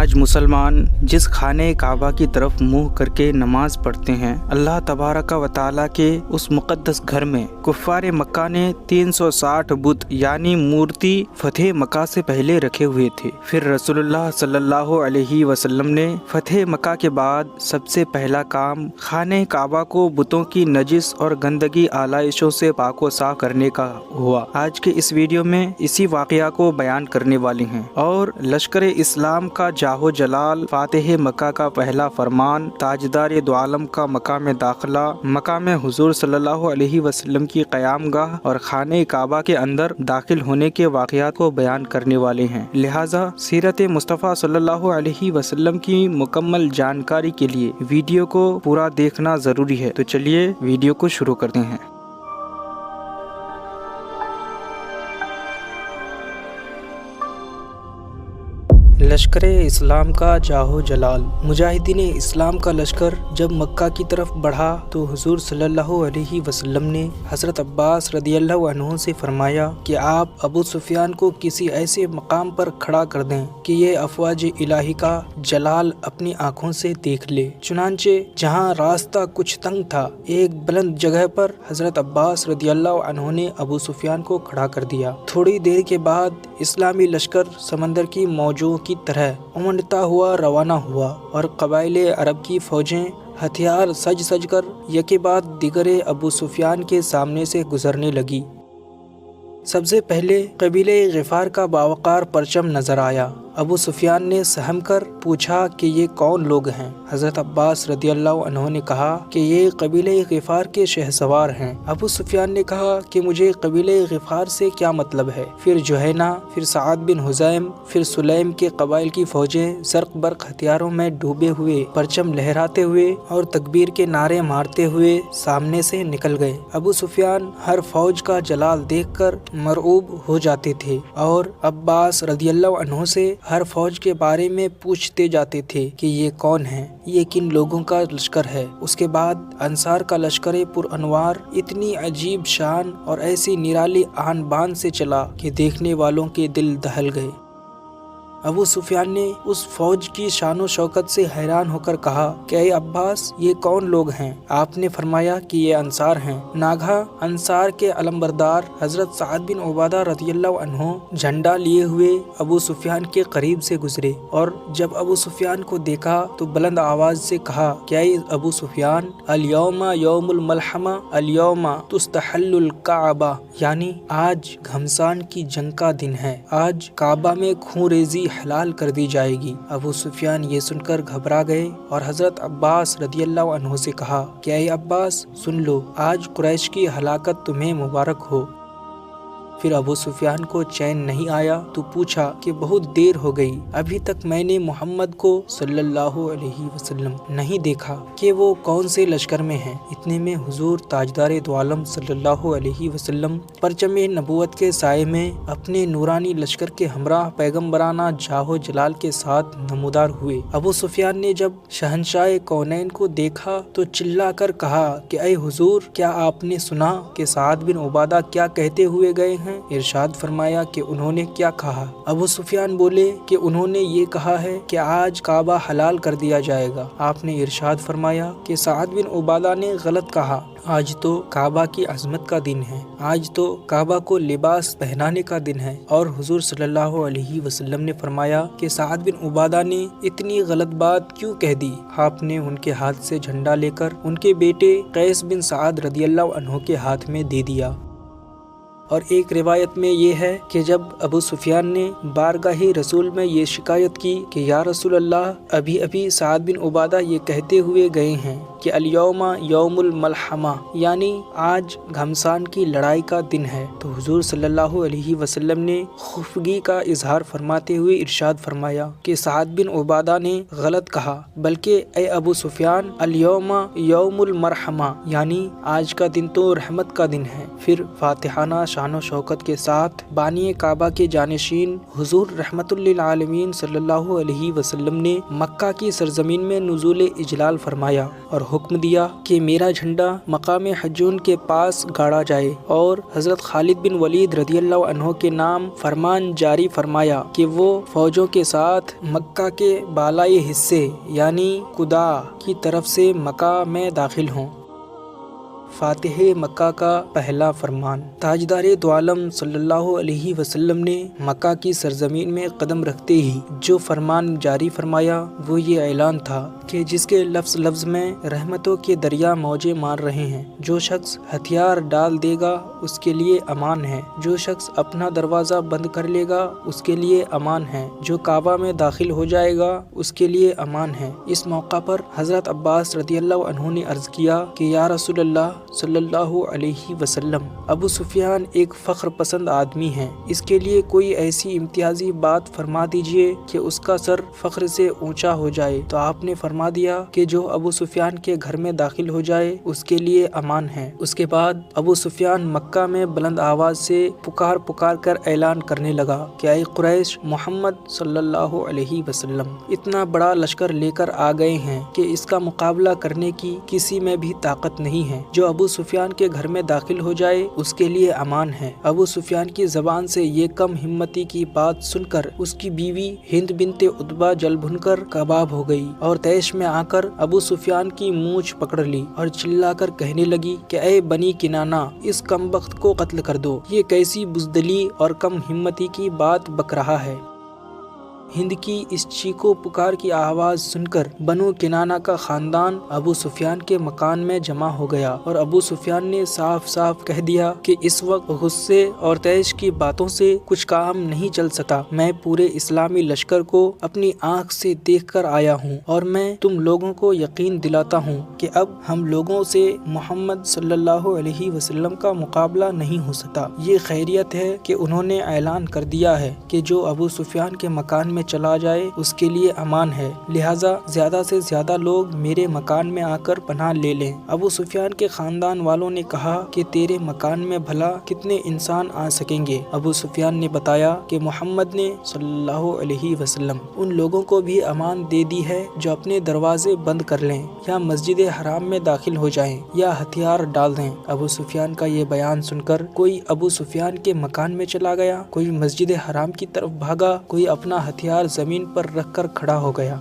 آج مسلمان جس خانہ کعبہ کی طرف منہ کر کے نماز پڑھتے ہیں، اللہ تبارک و تعالیٰ کے اس مقدس گھر میں کفار مکہ نے 360 بت یعنی مورتی فتح مکہ سے پہلے رکھے ہوئے تھے۔ پھر رسول اللہ صلی اللہ علیہ وسلم نے فتح مکہ کے بعد سب سے پہلا کام خانہ کعبہ کو بتوں کی نجس اور گندگی آلائشوں سے پاک و صاف کرنے کا ہوا۔ آج کے اس ویڈیو میں اسی واقعہ کو بیان کرنے والی ہیں اور لشکر اسلام کا جاہ و جلال، فاتح مکہ کا پہلا فرمان، تاجدار دو عالم کا مقام داخلہ، مقام حضور صلی اللہ علیہ وسلم کی قیام گاہ اور خانہ کعبہ کے اندر داخل ہونے کے واقعات کو بیان کرنے والے ہیں۔ لہٰذا سیرت مصطفیٰ صلی اللہ علیہ وسلم کی مکمل جانکاری کے لیے ویڈیو کو پورا دیکھنا ضروری ہے۔ تو چلیے ویڈیو کو شروع کرتے ہیں۔ لشکر اسلام کا جاہ و جلال۔ مجاہدین اسلام کا لشکر جب مکہ کی طرف بڑھا تو حضور صلی اللہ علیہ وسلم نے حضرت عباس رضی اللہ عنہ سے فرمایا کہ آپ ابو سفیان کو کسی ایسے مقام پر کھڑا کر دیں کہ یہ افواج الہی کا جلال اپنی آنکھوں سے دیکھ لے۔ چنانچہ جہاں راستہ کچھ تنگ تھا، ایک بلند جگہ پر حضرت عباس رضی اللہ عنہ نے ابو سفیان کو کھڑا کر دیا۔ تھوڑی دیر کے بعد اسلامی لشکر سمندر کی موجوں کی طرح امنڈتا ہوا روانہ ہوا اور قبائل عرب کی فوجیں ہتھیار سج سج کر یکے بعد دیگر ابو سفیان کے سامنے سے گزرنے لگی۔ سب سے پہلے قبیلہ غفار کا باوقار پرچم نظر آیا۔ ابو سفیان نے سہم کر پوچھا کہ یہ کون لوگ ہیں؟ حضرت عباس رضی اللہ عنہ نے کہا کہ یہ قبیلہ غفار کے شہسوار ہیں۔ ابو سفیان نے کہا کہ مجھے قبیلہ غفار سے کیا مطلب ہے؟ پھر جوہینہ، پھر سعد بن حزیم، پھر سلیم کے قبائل کی فوجیں زرق برق ہتھیاروں میں ڈوبے ہوئے، پرچم لہراتے ہوئے اور تکبیر کے نعرے مارتے ہوئے سامنے سے نکل گئے۔ ابو سفیان ہر فوج کا جلال دیکھ کر مرعوب ہو جاتے تھے اور عباس رضی اللہ عنہ سے ہر فوج کے بارے میں پوچھتے جاتے تھے کہ یہ کون ہیں، یہ کن لوگوں کا لشکر ہے۔ اس کے بعد انصار کا لشکر پر انوار اتنی عجیب شان اور ایسی نرالی آن بان سے چلا کہ دیکھنے والوں کے دل دہل گئے۔ ابو سفیان نے اس فوج کی شان و شوکت سے حیران ہو کر کہا کہ اے عباس، یہ کون لوگ ہیں؟ آپ نے فرمایا کہ یہ انصار ہیں۔ ناگہاں انصار کے علمبردار حضرت سعد بن عبادہ رضی اللہ عنہ جھنڈا لیے ہوئے ابو سفیان کے قریب سے گزرے اور جب ابو سفیان کو دیکھا تو بلند آواز سے کہا کہ اے ابو سفیان، الیوم یوم الملحمہ، الیوم تستحل الکعبہ، یعنی آج گھمسان کی جنگ کا دن ہے، آج کعبہ میں خون ریزی حلال کر دی جائے گی۔ ابو سفیان یہ سن کر گھبرا گئے اور حضرت عباس رضی اللہ عنہ سے کہا کہ اے عباس، سن لو، آج قریش کی ہلاکت تمہیں مبارک ہو۔ پھر ابو سفیان کو چین نہیں آیا تو پوچھا کہ بہت دیر ہو گئی، ابھی تک میں نے محمد کو صلی اللہ علیہ وسلم نہیں دیکھا کہ وہ کون سے لشکر میں ہیں۔ اتنے میں حضور تاجدار دو عالم صلی اللہ علیہ وسلم پرچم نبوت کے سائے میں اپنے نورانی لشکر کے ہمراہ پیغمبرانہ جاہ و جلال کے ساتھ نمودار ہوئے۔ ابو سفیان نے جب شہنشاہ کونین کو دیکھا تو چلا کر کہا کہ اے حضور، کیا آپ نے سنا کہ سعد بن عبادہ کیا کہتے ہوئے گئے ہیں؟ ارشاد فرمایا کہ انہوں نے کیا کہا؟ ابو سفیان بولے کہ انہوں نے یہ کہا ہے کہ آج کعبہ حلال کر دیا جائے گا۔ آپ نے ارشاد فرمایا کہ سعد بن عبادہ نے غلط کہا، آج تو کعبہ کی عظمت کا دن ہے، آج تو کعبہ کو لباس پہنانے کا دن ہے۔ اور حضور صلی اللہ علیہ وسلم نے فرمایا کہ سعد بن عبادہ نے اتنی غلط بات کیوں کہہ دی؟ آپ نے ان کے ہاتھ سے جھنڈا لے کر ان کے بیٹے قیس بن سعد رضی اللہ عنہ کے ہاتھ میں دے دیا۔ اور ایک روایت میں یہ ہے کہ جب ابو سفیان نے بارگاہ رسول میں یہ شکایت کی کہ یا رسول اللہ، ابھی ابھی سعد بن عبادہ یہ کہتے ہوئے گئے ہیں کہ الیوم یوم الملحمہ، یعنی آج گھمسان کی لڑائی کا دن ہے، تو حضور صلی اللہ علیہ وسلم نے خفگی کا اظہار فرماتے ہوئے ارشاد فرمایا کہ سعد بن عبادہ نے غلط کہا، بلکہ اے ابو سفیان، الیوم یوم المرحمہ، یعنی آج کا دن تو رحمت کا دن ہے۔ پھر فاتحانہ شان و شوکت کے ساتھ بانی کعبہ کے جانشین حضور رحمت للعالمین صلی اللہ علیہ وسلم نے مکہ کی سرزمین میں نزول اجلال فرمایا اور حکم دیا کہ میرا جھنڈا مقام حجون کے پاس گاڑا جائے، اور حضرت خالد بن ولید رضی اللہ عنہ کے نام فرمان جاری فرمایا کہ وہ فوجوں کے ساتھ مکہ کے بالائی حصے یعنی قدا کی طرف سے مکہ میں داخل ہوں۔ فاتح مکہ کا پہلا فرمان۔ تاجدار دو عالم صلی اللہ علیہ وسلم نے مکہ کی سرزمین میں قدم رکھتے ہی جو فرمان جاری فرمایا وہ یہ اعلان تھا کہ جس کے لفظ لفظ میں رحمتوں کے دریا موجیں مار رہے ہیں، جو شخص ہتھیار ڈال دے گا اس کے لیے امان ہے، جو شخص اپنا دروازہ بند کر لے گا اس کے لیے امان ہے، جو کعبہ میں داخل ہو جائے گا اس کے لیے امان ہے۔ اس موقع پر حضرت عباس رضی اللہ عنہ نے عرض کیا کہ یا رسول اللہ صلی اللہ علیہ وسلم، ابو سفیان ایک فخر پسند آدمی ہے، اس کے لیے کوئی ایسی امتیازی بات فرما دیجئے کہ اس کا سر فخر سے اونچا ہو جائے۔ تو آپ نے فرما دیا کہ جو ابو سفیان کے گھر میں داخل ہو جائے اس کے لیے امان ہے۔ اس کے بعد ابو سفیان مکہ میں بلند آواز سے پکار کر اعلان کرنے لگا کہ اے قریش، محمد صلی اللہ علیہ وسلم اتنا بڑا لشکر لے کر آ گئے ہیں کہ اس کا مقابلہ کرنے کی کسی میں بھی طاقت نہیں ہے، جو ابو سفیان کے گھر میں داخل ہو جائے اس کے لیے امان ہے۔ ابو سفیان کی زبان سے یہ کم ہمتی کی بات سن کر اس کی بیوی ہند بنت عتبہ جل بھن کر کباب ہو گئی اور طیش میں آ کر ابو سفیان کی مونچھ پکڑ لی اور چلا کر کہنے لگی کہ اے بنی کنانہ، اس کمبخت کو قتل کر دو، یہ کیسی بزدلی اور کم ہمتی کی بات بک رہا ہے۔ ہند کی اس چیخو پکار کی آواز سن کر بنو کنانہ کا خاندان ابو سفیان کے مکان میں جمع ہو گیا اور ابو سفیان نے صاف صاف کہہ دیا کہ اس وقت غصے اور طیش کی باتوں سے کچھ کام نہیں چل سکتا، میں پورے اسلامی لشکر کو اپنی آنکھ سے دیکھ کر آیا ہوں اور میں تم لوگوں کو یقین دلاتا ہوں کہ اب ہم لوگوں سے محمد صلی اللہ علیہ وسلم کا مقابلہ نہیں ہو سکتا۔ یہ خیریت ہے کہ انہوں نے اعلان کر دیا ہے کہ جو ابو سفیان کے مکان میں چلا جائے اس کے لیے امان ہے، لہٰذا زیادہ سے زیادہ لوگ میرے مکان میں آ کر پناہ لے لیں۔ ابو سفیان کے خاندان والوں نے کہا کہ تیرے مکان میں بھلا کتنے انسان آ سکیں گے؟ ابو سفیان نے بتایا کہ محمد نے صلی اللہ علیہ وسلم ان لوگوں کو بھی امان دے دی ہے جو اپنے دروازے بند کر لیں یا مسجد حرام میں داخل ہو جائیں یا ہتھیار ڈال دیں۔ ابو سفیان کا یہ بیان سن کر کوئی ابو سفیان کے مکان میں چلا گیا، کوئی مسجد حرام کی طرف بھاگا، کوئی اپنا ہتھیار زمین پر رکھ کر کھڑا ہو گیا۔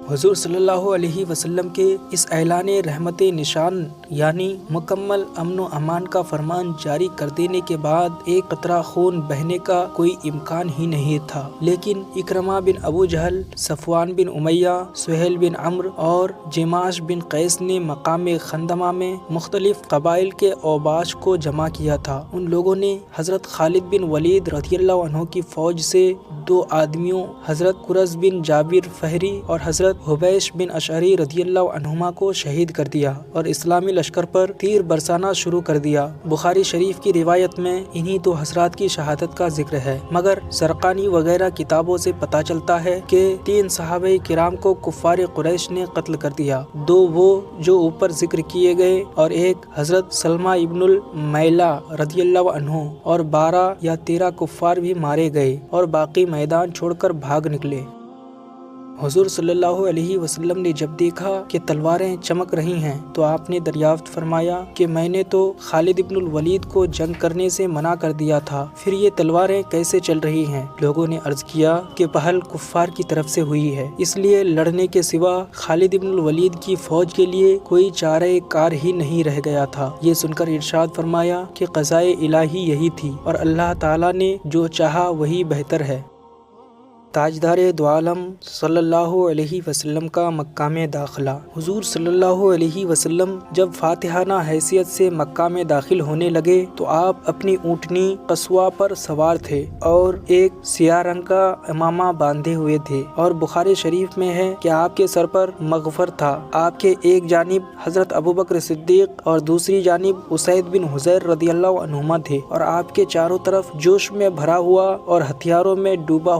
حضور صلی اللہ علیہ وسلم کے اس اعلان رحمت نشان یعنی مکمل امن و امان کا فرمان جاری کر دینے کے بعد ایک قطرہ خون بہنے کا کوئی امکان ہی نہیں تھا، لیکن اکرمہ بن ابو جہل، صفوان بن امیہ، سہیل بن عمرو اور جماش بن قیس نے مقام خندمہ میں مختلف قبائل کے اوباش کو جمع کیا تھا۔ ان لوگوں نے حضرت خالد بن ولید رضی اللہ عنہ کی فوج سے دو آدمیوں حضرت قرز بن جابر فہری اور حضرت حبیش بن اشعری رضی اللہ عنہما کو شہید کر دیا اور اسلامی لشکر پر تیر برسانا شروع کر دیا۔ بخاری شریف کی روایت میں انہی دو حضرات کی شہادت کا ذکر ہے، مگر زرقانی وغیرہ کتابوں سے پتہ چلتا ہے کہ 3 صحابہ کرام کو کفار قریش نے قتل کر دیا، 2 وہ جو اوپر ذکر کیے گئے اور ایک حضرت سلمہ ابن المیلہ رضی اللہ عنہ، اور 12 یا 13 کفار بھی مارے گئے اور باقی میدان چھوڑ کر بھاگ نکلے۔ حضور صلی اللہ علیہ وسلم نے جب دیکھا کہ تلواریں چمک رہی ہیں تو آپ نے دریافت فرمایا کہ میں نے تو خالد ابن الولید کو جنگ کرنے سے منع کر دیا تھا، پھر یہ تلواریں کیسے چل رہی ہیں؟ لوگوں نے عرض کیا کہ پہل کفار کی طرف سے ہوئی ہے، اس لیے لڑنے کے سوا خالد ابن الولید کی فوج کے لیے کوئی چارہ کار ہی نہیں رہ گیا تھا۔ یہ سن کر ارشاد فرمایا کہ قضائے الہی یہی تھی اور اللہ تعالیٰ نے جو چاہا وہی بہتر ہے۔ تاجدار دو عالم صلی اللہ علیہ وسلم کا مکہ میں داخلہ۔ حضور صلی اللہ علیہ وسلم جب فاتحانہ حیثیت سے مکہ میں داخل ہونے لگے تو آپ اپنی اونٹنی قصوہ پر سوار تھے اور ایک سیاہ رنگ کا امامہ باندھے ہوئے تھے، اور بخاری شریف میں ہے کہ آپ کے سر پر مغفر تھا۔ آپ کے ایک جانب حضرت ابوبکر صدیق اور دوسری جانب اسید بن حضیر رضی اللہ عنہما تھے، اور آپ کے چاروں طرف جوش میں بھرا ہوا اور ہتھیاروں میں ڈوبا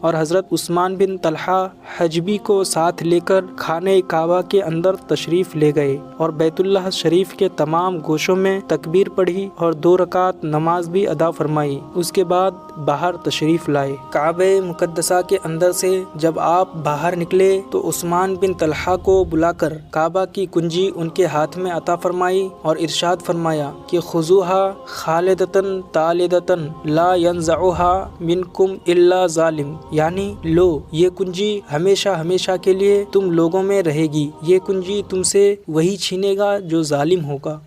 اور حضرت عثمان بن طلحہ حجبی کو ساتھ لے کر خانہ کعبہ کے اندر تشریف لے گئے اور بیت اللہ شریف کے تمام گوشوں میں تکبیر پڑھی اور 2 رکعت نماز بھی ادا فرمائی۔ اس کے بعد باہر تشریف لائے۔ کعبہ مقدسہ کے اندر سے جب آپ باہر نکلے تو عثمان بن طلحہ کو بلا کر کعبہ کی کنجی ان کے ہاتھ میں عطا فرمائی اور ارشاد فرمایا کہ خذوها خالدتاً طالدتاً لا ينزعها منکم الا ظالم، یعنی لو یہ کنجی ہمیشہ ہمیشہ کے لیے تم لوگوں میں رہے گی، یہ کنجی تم سے وہی چھینے گا جو ظالم ہوگا۔